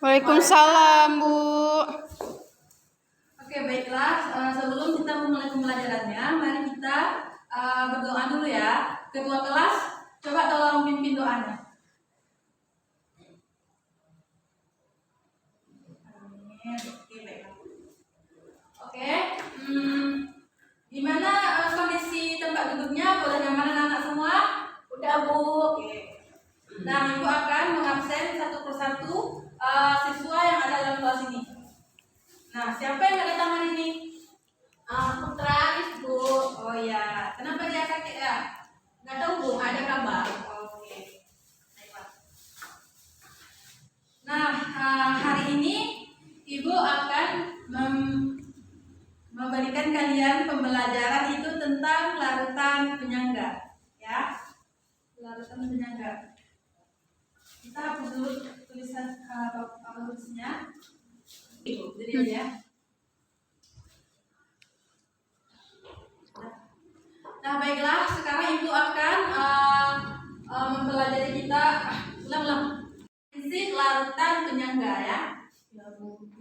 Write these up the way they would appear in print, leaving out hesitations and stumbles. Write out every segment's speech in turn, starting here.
Waalaikumsalam, Bu. Oke, baiklah. Sebelum kita memulai pembelajarannya, mari kita berdoa dulu ya. Ketua kelas, coba tolong pimpin doanya. Amin. Oke, baiklah. Oke, gimana kondisi tempat duduknya? Boleh nyaman anak-anak semua? Udah, Bu. Oke. Nah, Ibu akan mengabsen satu persatu siswa yang ada dalam kelas ini. Nah, siapa yang nggak datang hari ini? Putra Aris, Bu. Oh ya, kenapa dia sakit ya? Nggak tahu, Bu. Ada kabar. Oke. Baiklah. Nah, hari ini Ibu akan memberikan kalian pembelajaran itu tentang larutan penyangga, ya. Larutan penyangga. Kita hapus dulu tulisan tulisnya. Ibu, jadi ya. Nah, baiklah, sekarang Ibu akan mempelajari kita ulang prinsip larutan penyangga ya.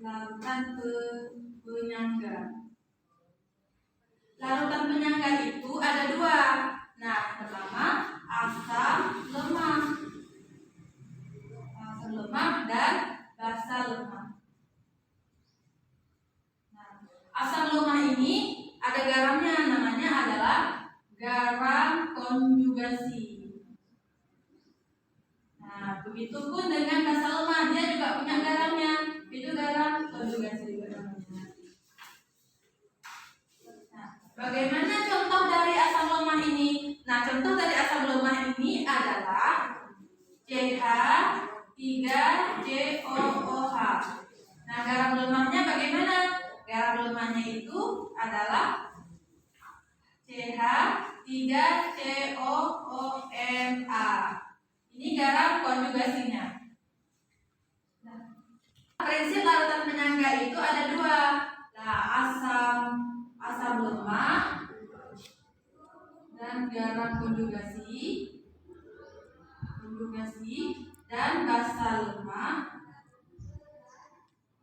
Larutan penyangga. Larutan penyangga itu ada dua. Nah, pertama asam lemah. Asam lemah dan basa lemah. Nah, asam lemah ini ada garamnya, namanya adalah garam konjugasi. Nah, begitupun dengan basa lemah, dia juga punya garamnya, itu garam konjugasi namanya. Nah, bagaimana contoh dari asam lemah ini? Nah, contoh dari asam lemah ini adalah CH3COOH. Nah, garam lemahnya bagaimana? Garam lemahnya itu adalah CH3COOMA. Ini garam konjugasinya. Nah, prinsip larutan penyangga itu ada dua. Nah, asam lemah dan garam konjugasi dan basa lemah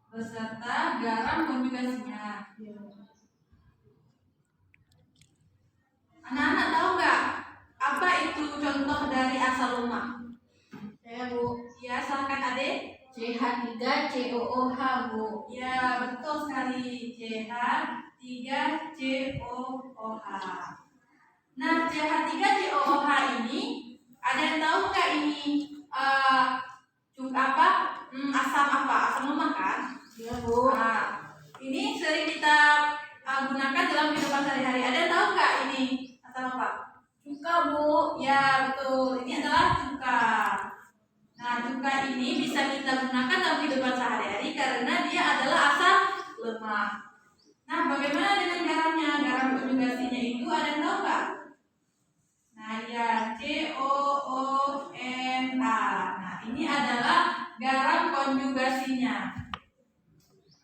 beserta garam konjugasinya. Anak-anak tahu nggak apa itu contoh dari asam lemah? Saya, Bu. Ya, silakan Adik. CH3COOH, Bu. Ya, betul sekali. CH3COOH. Nah, CH3COOH ini ada yang tahu nggak ini asam apa? Asam lemah kan? Ya, Bu. Nah, ini sering kita gunakan dalam kehidupan sehari-hari. Ada yang tahu nggak ini asam apa? Cuka, Bu. Ya, betul. Ini adalah cuka. Nah, cuka ini bisa kita gunakan dalam kehidupan sehari-hari karena dia adalah asam lemah. Nah, bagaimana dengan garamnya? Garam konjugasinya itu ada yang tahu nggak? Nah, ya, COOMA. Nah, ini adalah garam konjugasinya.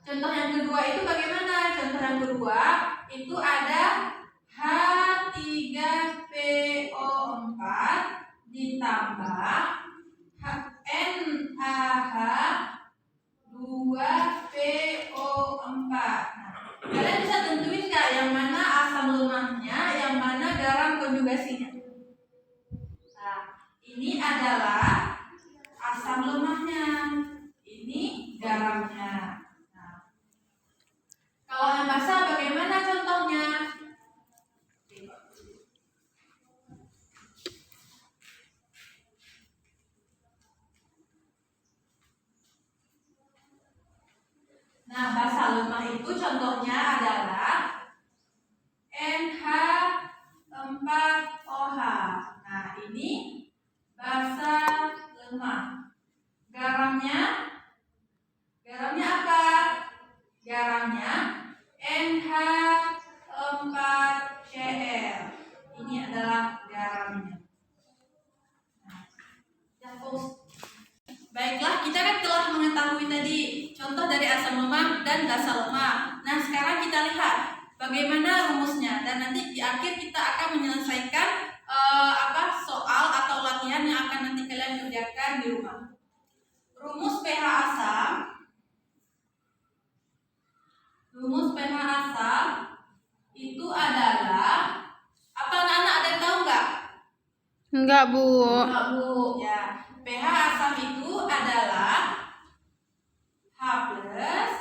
Contoh yang kedua itu bagaimana? Contoh yang kedua itu ada H3PO4 ditambah NaH2PO4. Nah, kalian bisa tentuin nggak yang mana asam lemahnya, yang mana garam konjugasinya? Nah, ini adalah asam lemahnya, ini garamnya. Nah, kalau yang basa bagaimana contohnya? Nah, basa lemah itu contohnya adalah NH4OH. Nah, ini basa lemah. Garamnya apa? Garamnya NH4Cl. Ini adalah garamnya. Nah, baiklah, kita kan telah mengetahui tadi contoh dari asam lemah dan basa lemah. Nah, sekarang kita lihat bagaimana rumusnya dan nanti di akhir kita akan menyelesaikan soal atau latihan yang akan nanti kalian kerjakan di rumah. Rumus pH asam Enggak, Bu. Enggak, Bu. Ya, pH asam itu adalah H plus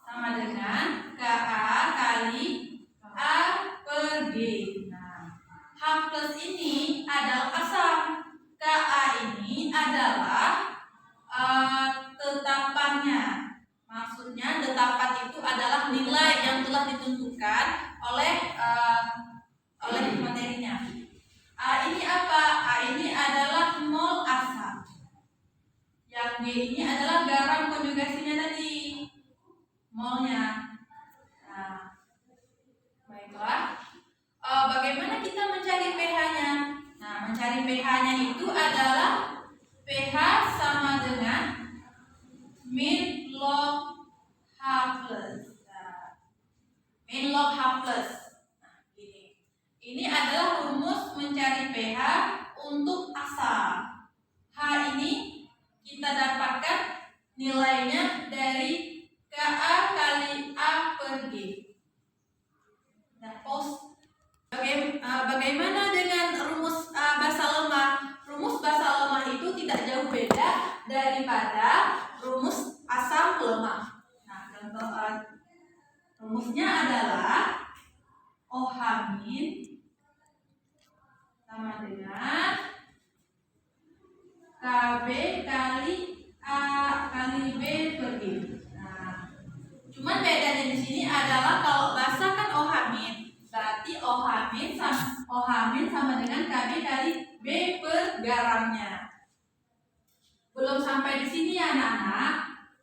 sama dengan Ka kali A per G. Nah, H plus ini adalah asam, Ka ini adalah tetapannya. Maksudnya tetapan itu adalah nilai yang telah ditentukan oleh materinya. A ini apa? A ini adalah mol asam. Yang G ini adalah garam konjugasinya tadi, molnya. Nah, baiklah. Bagaimana kita mencari pH-nya? Nah, mencari pH-nya itu adalah pH sama dengan min log H plus. Nah, min log H plus. Nah, ini adalah rumus mencari pH untuk asam. H ini kita dapatkan nilainya dari Ka kali A per G. Nah, bagaimana dengan rumus basa lemah? Rumus basa lemah itu tidak jauh beda daripada rumus asam lemah. Nah, contoh rumusnya adalah OH min sama dengan KB kali A kali B per G. Nah, cuman bedanya di sini adalah kalau basa kan OH min, berarti OH min sama dengan KB kali B per garamnya. Belum sampai di sini ya anak-anak,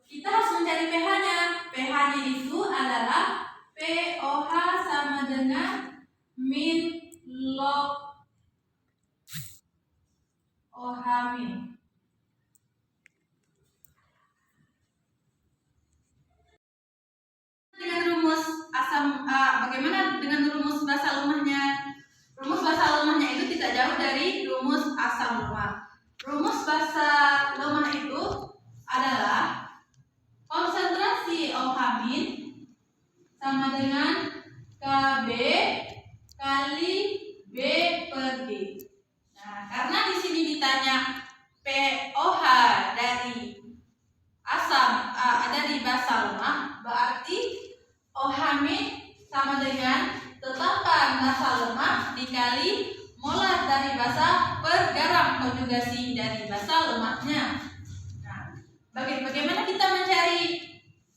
kita harus mencari pH-nya. pH-nya itu adalah POH sama dengan min log OH min. Dengan rumus asam, bagaimana dengan rumus basa lemahnya? Rumus basa lemahnya itu tidak jauh dari rumus asam lemah. Rumus basa lemah itu adalah konsentrasi OH min sama dengan KB kali B per G. Nah, karena di sini ditanya pOH dari asam dari basa lemah, berarti OH min sama dengan tetapan basa lemah dikali molar dari basa per garam konjugasi dari basa lemahnya. Nah, bagaimana kita mencari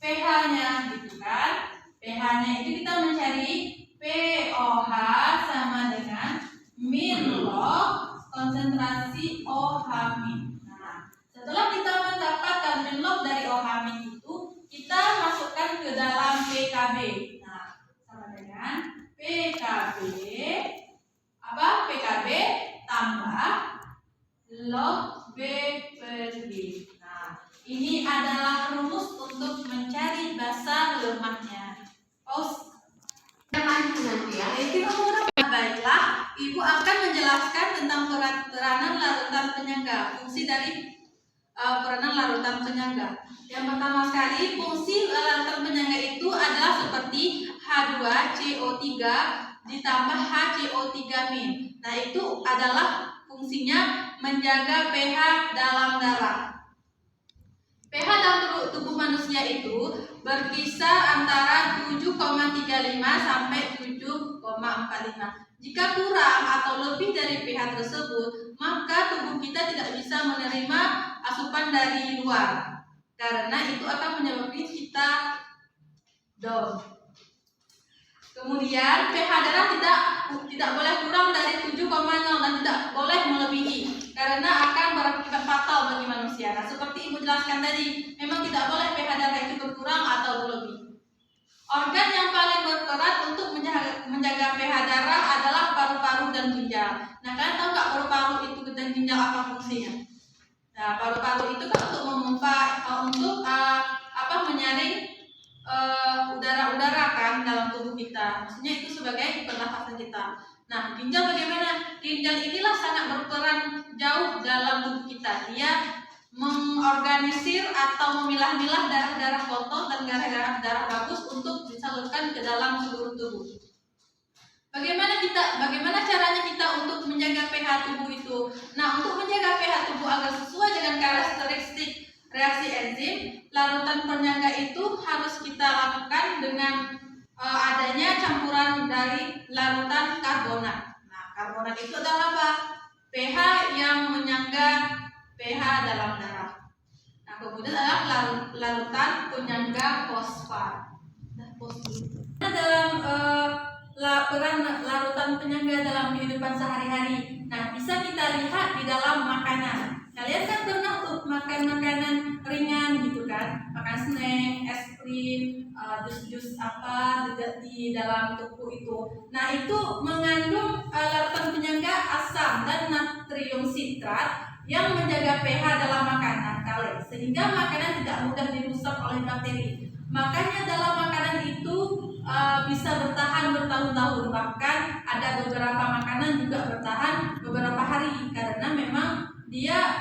pH-nya gitu kan? pH-nya itu kita mencari pOH sama dengan min log konsentrasi OH min. Nah, setelah kita mendapatkan min log dari OH min itu, kita masukkan ke dalam PKB. Nah, sama dengan PKB PKB tambah log B per G. Nah, ini adalah rumus untuk mencari basa lemahnya. Baiklah, Ibu akan menjelaskan tentang peranan larutan penyangga, fungsi dari peranan larutan penyangga. Yang pertama sekali, fungsi larutan penyangga itu adalah seperti H2CO3 ditambah HCO3 min. Nah, itu adalah fungsinya menjaga pH dalam darah. pH dalam tubuh manusia itu berkisar antara 7,35 sampai 7,45. Jika kurang atau lebih dari pH tersebut, maka tubuh kita tidak bisa menerima asupan dari luar, karena itu akan menyebabkan kita down. Kemudian pH darah tidak boleh kurang dari 7,0 dan tidak boleh melebihi, karena akan berakibat fatal bagi manusia. Nah, seperti Ibu jelaskan tadi, memang tidak boleh pH darah itu berkurang atau berlebih. Organ yang paling berperan untuk menjaga pH darah adalah paru-paru dan ginjal. Nah, kalian tahu nggak paru-paru itu dan ginjal apa fungsinya? Nah, paru-paru itu kan untuk memompa, untuk menyaring udara-udara kan dalam tubuh kita. Maksudnya itu sebagai pernafasan kita. Nah, ginjal bagaimana? Ginjal inilah sangat berperan jauh dalam tubuh kita. Dia mengorganisir atau memilah-milah darah-darah kotor dan darah-darah bagus untuk disalurkan ke dalam seluruh tubuh. Bagaimana caranya kita untuk menjaga pH tubuh itu? Nah, untuk menjaga pH tubuh agar sesuai dengan karakteristik reaksi enzim, larutan penyangga itu harus kita lakukan dengan adanya campuran dari larutan karbonat. Nah, karbonat itu adalah apa? pH yang menyangga pH dalam darah. Nah, kemudian adalah larutan penyangga fosfat. Dalam peran larutan penyangga dalam kehidupan sehari-hari. Nah, bisa kita lihat di dalam makanan. Kalian kan pernah tuh makan makanan ringan gitu kan, makan snack, es krim, jus-jus apa di dalam tubuh itu. Nah, itu mengandung larutan penyangga asam dan natrium sitrat yang menjaga pH dalam makanan kalian, sehingga makanan tidak mudah dirusak oleh bakteri. Makanya dalam makanan itu bisa bertahan bertahun-tahun, bahkan ada beberapa makanan juga bertahan beberapa hari karena memang dia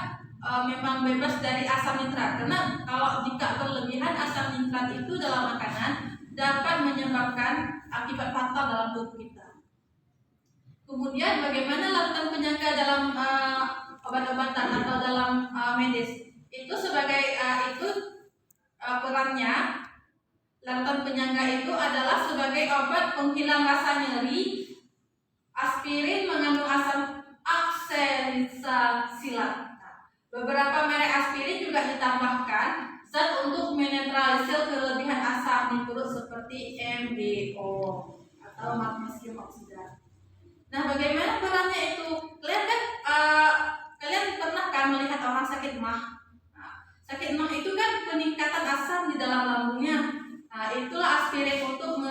memang bebas dari asam nitrat. Karena kalau jika berlebihan asam nitrat itu dalam makanan dapat menyebabkan akibat fatal dalam tubuh kita. Kemudian bagaimana larutan penyangga dalam obat-obatan atau dalam medis? Itu sebagai perannya. Larutan penyangga itu adalah sebagai obat penghilang rasa nyeri. Aspirin mengandung asam oksalisilat. Beberapa merek aspirin juga ditambahkan zat untuk menetralisir kelebihan asam di perut seperti MbO atau magnesium oksida. Nah, bagaimana perannya itu? Kalian pernah kan melihat orang sakit mah? Nah, sakit mah itu kan peningkatan asam di dalam lambungnya. Nah, itulah aspirin untuk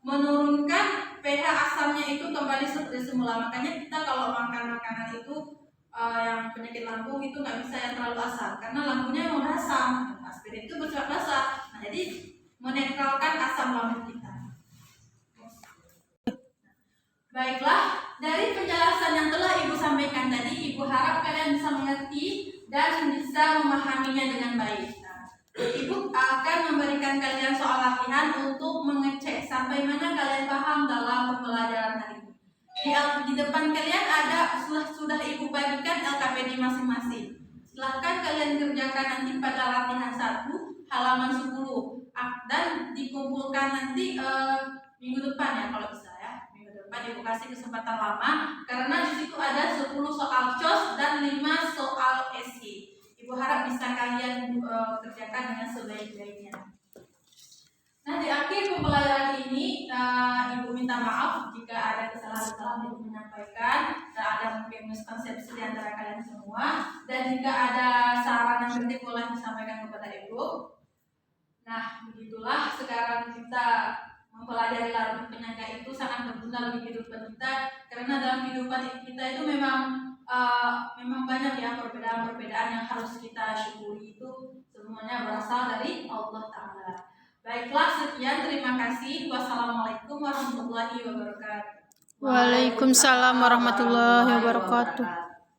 menurunkan pH asamnya itu kembali seperti semula. Makanya kita kalau makan makanan itu yang penyakit lambung itu nggak bisa yang terlalu asam, karena lambungnya memang asam. Aspirin itu bersifat basa. Nah, jadi menetralkan asam lambung kita. Baiklah, dari penjelasan yang telah Ibu sampaikan tadi, Ibu harap kalian bisa mengerti dan bisa memahaminya dengan baik. Ibu akan memberikan kalian soal latihan untuk mengecek sampai mana kalian paham dalam pembelajaran hari ini. Di depan kalian ada sudah Ibu bagikan LKPD masing-masing. Silahkan kalian kerjakan nanti pada latihan 1 halaman 10 dan dikumpulkan nanti minggu depan ya kalau bisa ya. Minggu depan Ibu kasih kesempatan lama karena di situ ada 10 soal COS dan 5 soal SI. Ibu harap bisa kalian kerjakan dengan sebaik-baiknya. Nah, di akhir pembelajaran ini Ibu minta maaf jika ada kesalahan-kesalahan yang Ibu menyampaikan dan ada mungkin miskonsepsi di antara kalian semua, dan jika ada saran dan kritik boleh disampaikan kepada Ibu. Nah, begitulah sekarang kita mempelajari larutan penyangga itu sangat berguna bagi kehidupan kita, karena dalam kehidupan kita itu memang banyak ya perbedaan-perbedaan yang harus kita syukuri, itu semuanya berasal dari Allah Ta'ala. Baiklah, sekian, terima kasih. Wassalamualaikum warahmatullahi wabarakatuh. Waalaikumsalam warahmatullahi wabarakatuh.